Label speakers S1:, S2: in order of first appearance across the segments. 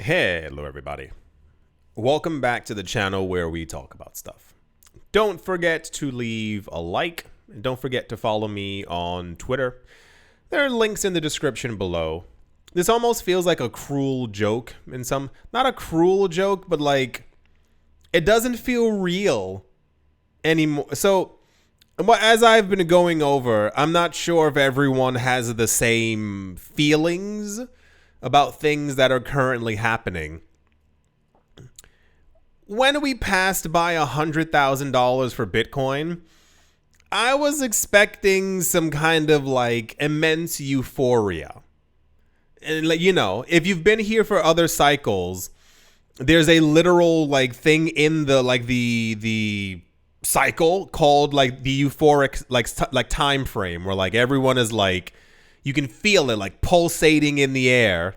S1: Hello everybody. Welcome back to the channel where we talk about stuff. Don't forget to leave a like and don't forget to follow me on Twitter. There are links in the description below. This almost feels like a cruel joke in some, not a cruel joke, but like it doesn't feel real anymore. So as I've been going over, I'm not sure if everyone has the same feelings about things that are currently happening. When we passed by $100,000 for Bitcoin, I was expecting some kind of like immense euphoria. And like, you know, if you've been here for other cycles, there's a literal like thing in the like the cycle called like the euphoric like time frame where like everyone is like, you can feel it like pulsating in the air.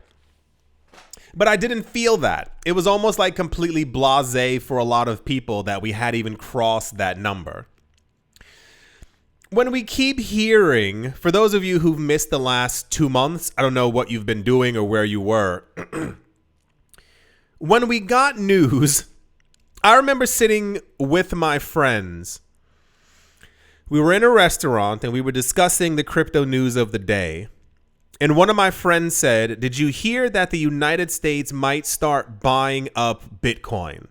S1: But I didn't feel that. It was almost like completely blasé for a lot of people that we had even crossed that number. When we keep hearing, for those of you who've missed the last 2 months, I don't know what you've been doing or where you were. When we got news, I remember sitting with my friends. We were in a restaurant and we were discussing the crypto news of the day. And one of my friends said, "Did you hear that the United States might start buying up Bitcoin?"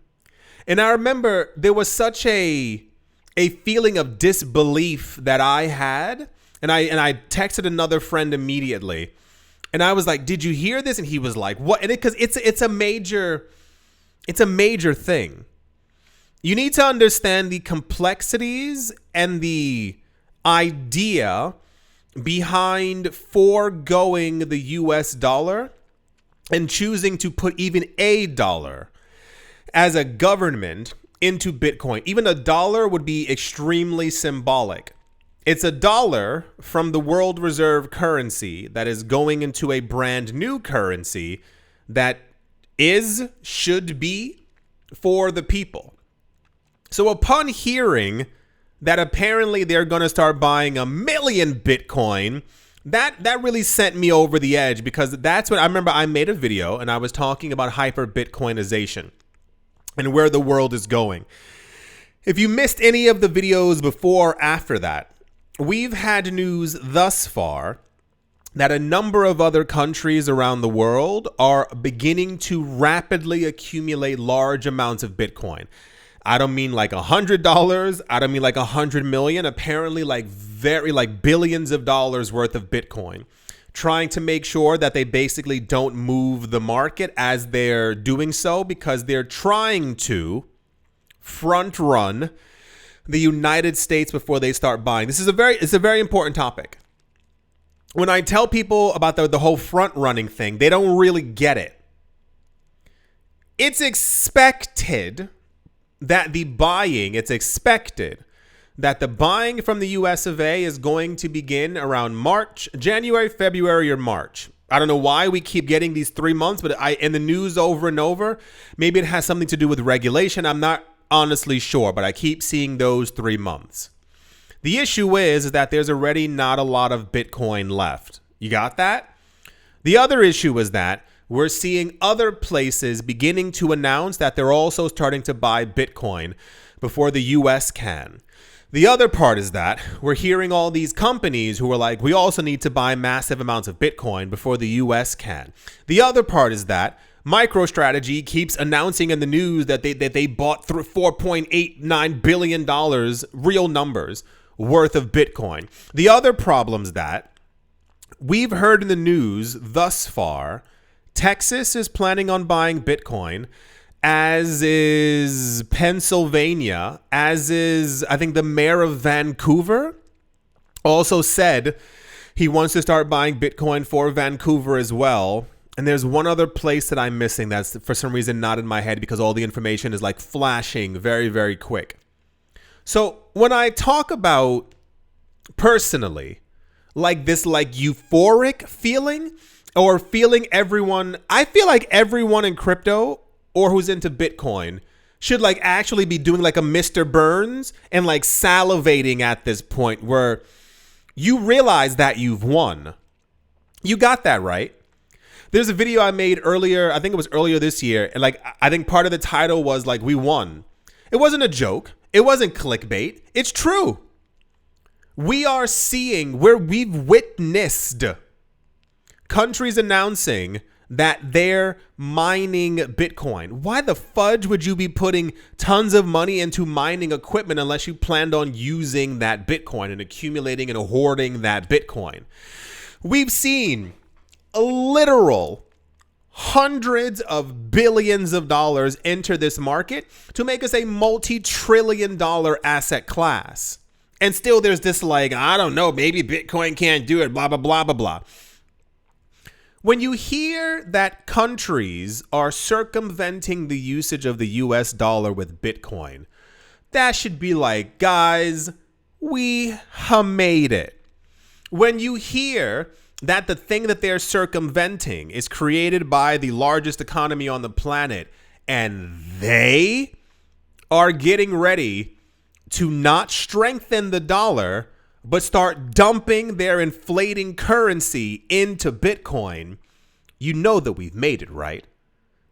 S1: And I remember there was such a feeling of disbelief that I had. And I texted another friend immediately. And I was like, "Did you hear this?" And he was like, "What?" And because it's a major thing. You need to understand the complexities and the idea behind foregoing the US dollar and choosing to put even a dollar as a government into Bitcoin. Even a dollar would be extremely symbolic. It's a dollar from the world reserve currency that is going into a brand new currency that should be for the people. So upon hearing that apparently they're going to start buying 1 million Bitcoin, that really sent me over the edge, because that's when I remember I made a video and I was talking about hyper Bitcoinization and where the world is going. If you missed any of the videos before or after that, we've had news thus far that a number of other countries around the world are beginning to rapidly accumulate large amounts of Bitcoin. I don't mean like $100. I don't mean like 100 million. Apparently like billions of dollars worth of Bitcoin, trying to make sure that they basically don't move the market as they're doing so, because they're trying to front run the United States before they start buying. It's a very important topic. When I tell people about the whole front running thing, they don't really get it. It's expected that the buying from the US of A is going to begin around January, February, or March. I don't know why we keep getting these 3 months, but in the news over and over, maybe it has something to do with regulation. I'm not honestly sure, but I keep seeing those 3 months. The issue is that there's already not a lot of Bitcoin left. You got that? The other issue is that we're seeing other places beginning to announce that they're also starting to buy Bitcoin before the US can. The other part is that we're hearing all these companies who are like, we also need to buy massive amounts of Bitcoin before the US can. The other part is that MicroStrategy keeps announcing in the news that they bought through $4.89 billion, real numbers, worth of Bitcoin. The other problem is that we've heard in the news thus far, Texas is planning on buying Bitcoin, as is Pennsylvania, as is, I think, the mayor of Vancouver also said he wants to start buying Bitcoin for Vancouver as well. And there's one other place that I'm missing that's for some reason not in my head, because all the information is like flashing very, very quick. So when I talk about personally, like this like euphoric feeling, or feeling I feel like everyone in crypto or who's into Bitcoin should like actually be doing like a Mr. Burns and like salivating at this point where you realize that you've won. You got that right. There's a video I made earlier. I think it was earlier this year. And like, I think part of the title was like, we won. It wasn't a joke. It wasn't clickbait. It's true. We are seeing where we've witnessed countries announcing that they're mining Bitcoin. Why the fudge would you be putting tons of money into mining equipment unless you planned on using that Bitcoin and accumulating and hoarding that Bitcoin? We've seen a literal hundreds of billions of dollars enter this market to make us a multi-trillion-dollar asset class. And still there's this like, I don't know, maybe Bitcoin can't do it, blah, blah, blah, blah, blah. When you hear that countries are circumventing the usage of the US dollar with Bitcoin, that should be like, guys, we made it. When you hear that the thing that they're circumventing is created by the largest economy on the planet, and they are getting ready to not strengthen the dollar, but start dumping their inflating currency into Bitcoin, you know that we've made it, right?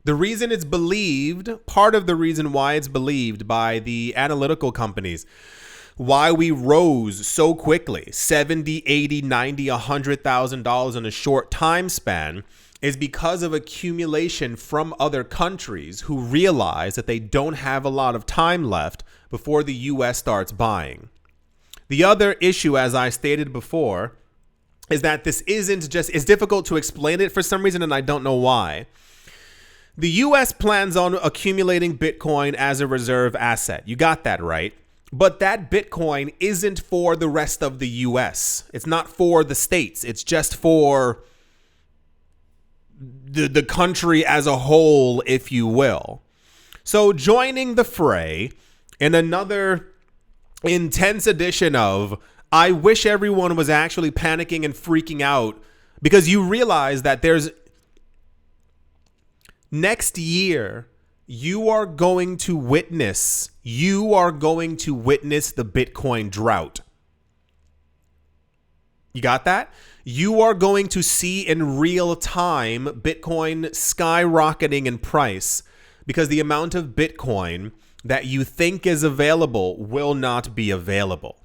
S1: The reason it's believed, part of the reason why it's believed by the analytical companies, why we rose so quickly, 70, 80, 90, $100,000 in a short time span, is because of accumulation from other countries who realize that they don't have a lot of time left before the US starts buying. The other issue, as I stated before, is that this isn't just, it's difficult to explain it for some reason, and I don't know why. The US plans on accumulating Bitcoin as a reserve asset. You got that right. But that Bitcoin isn't for the rest of the US. It's not for the states. It's just for the country as a whole, if you will. So joining the fray in another intense edition of, I wish everyone was actually panicking and freaking out, because you realize that there's next year, you are going to witness the Bitcoin drought. You got that? You are going to see in real time Bitcoin skyrocketing in price because the amount of Bitcoin that you think is available will not be available.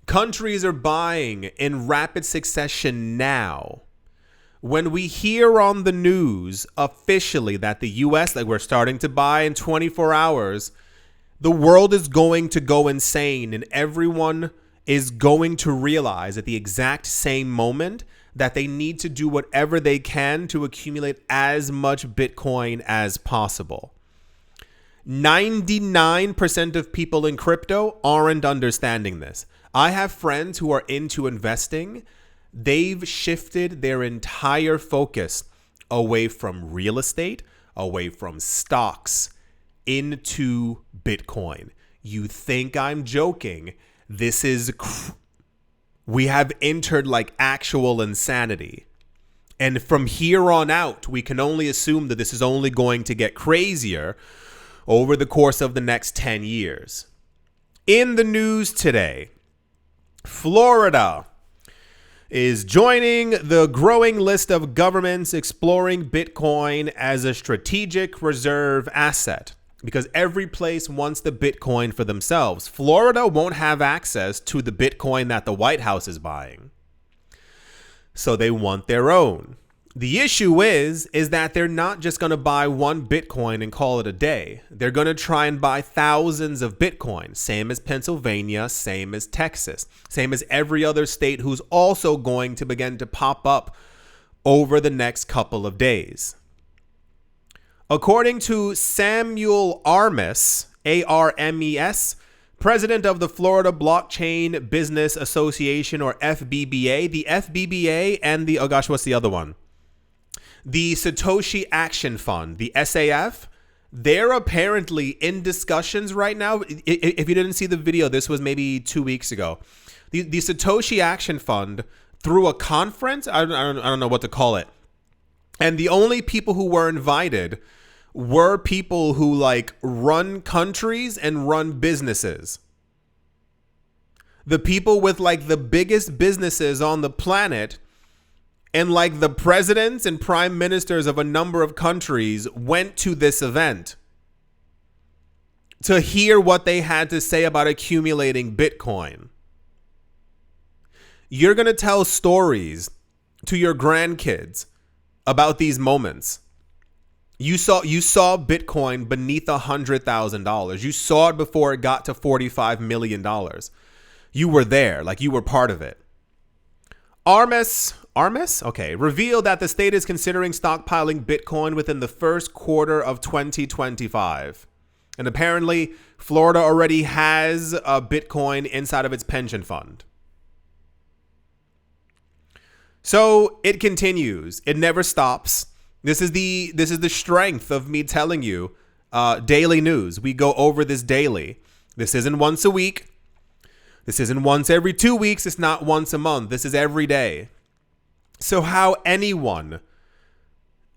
S1: Countries are buying in rapid succession now. When we hear on the news officially that the US, like we're starting to buy in 24 hours, the world is going to go insane, and everyone is going to realize at the exact same moment that they need to do whatever they can to accumulate as much Bitcoin as possible. 99% of people in crypto aren't understanding this. I have friends who are into investing. They've shifted their entire focus away from real estate, away from stocks, into Bitcoin. You think I'm joking? This is, we have entered like actual insanity. And from here on out, we can only assume that this is only going to get crazier over the course of the next 10 years. In the news today, Florida is joining the growing list of governments exploring Bitcoin as a strategic reserve asset because every place wants the Bitcoin for themselves. Florida won't have access to the Bitcoin that the White House is buying, so they want their own. The issue is that they're not just going to buy one Bitcoin and call it a day. They're going to try and buy thousands of Bitcoin, same as Pennsylvania, same as Texas, same as every other state who's also going to begin to pop up over the next couple of days. According to Samuel Armes, A-R-M-E-S, president of the Florida Blockchain Business Association, or FBBA, the FBBA and the, oh gosh, what's the other one? The Satoshi Action Fund, the SAF, they're apparently in discussions right now. If you didn't see the video, this was maybe 2 weeks ago. The Satoshi Action Fund, through a conference, I don't know what to call it. And the only people who were invited were people who like run countries and run businesses. The people with like the biggest businesses on the planet And like the presidents and prime ministers of a number of countries went to this event to hear what they had to say about accumulating Bitcoin. You're going to tell stories to your grandkids about these moments. You saw Bitcoin beneath $100,000. You saw it before it got to $45 million. You were there, like you were part of it. Armis, revealed that the state is considering stockpiling Bitcoin within the first quarter of 2025. And apparently, Florida already has a Bitcoin inside of its pension fund. So it continues. It never stops. This is the strength of me telling you daily news. We go over this daily. This isn't once a week. This isn't once every 2 weeks. It's not once a month. This is every day. So how anyone,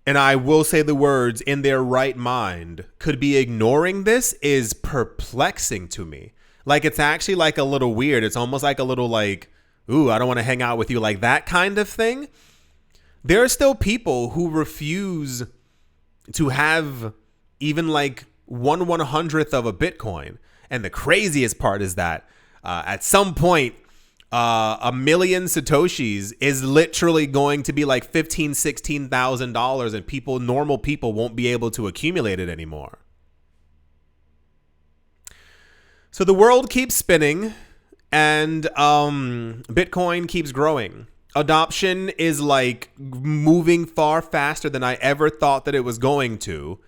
S1: and I will say the words, in their right mind could be ignoring this is perplexing to me. Like, it's actually like a little weird. It's almost like a little like, ooh, I don't want to hang out with you, like that kind of thing. There are still people who refuse to have even like 1/100th of a Bitcoin. And the craziest part is that at some point, a million Satoshis is literally going to be like $15,000, $16,000, and normal people won't be able to accumulate it anymore. So the world keeps spinning, and Bitcoin keeps growing. Adoption is like moving far faster than I ever thought that it was going to.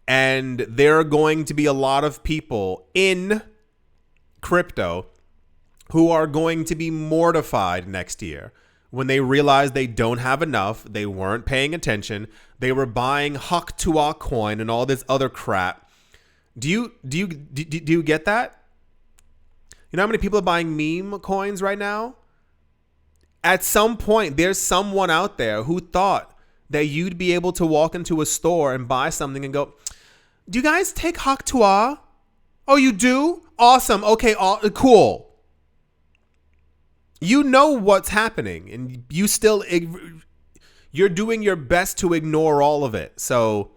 S1: And there are going to be a lot of people in crypto who are going to be mortified next year when they realize they don't have enough, they weren't paying attention, they were buying Haktua coin and all this other crap. Do you get that? You know how many people are buying meme coins right now? At some point, there's someone out there who thought that you'd be able to walk into a store and buy something and go, do you guys take Haktua? Oh, you do? Awesome. Okay, cool. You know what's happening, and you're doing your best to ignore all of it. So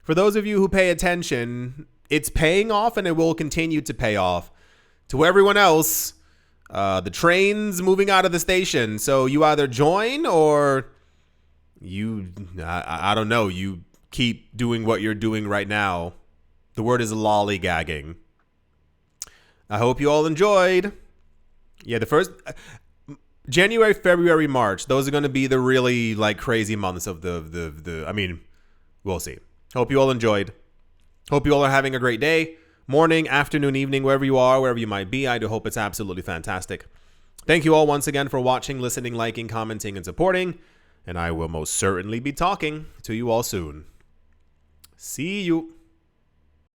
S1: for those of you who pay attention, it's paying off, and it will continue to pay off. To everyone else, the train's moving out of the station. So you either join or I don't know, you keep doing what you're doing right now. The word is lollygagging. I hope you all enjoyed. Yeah, the first January, February, March, those are going to be the really like crazy months of the I mean, we'll see. Hope you all enjoyed. Hope you all are having a great day, morning, afternoon, evening, wherever you are, wherever you might be. I do hope it's absolutely fantastic. Thank you all once again for watching, listening, liking, commenting, and supporting. And I will most certainly be talking to you all soon. See you.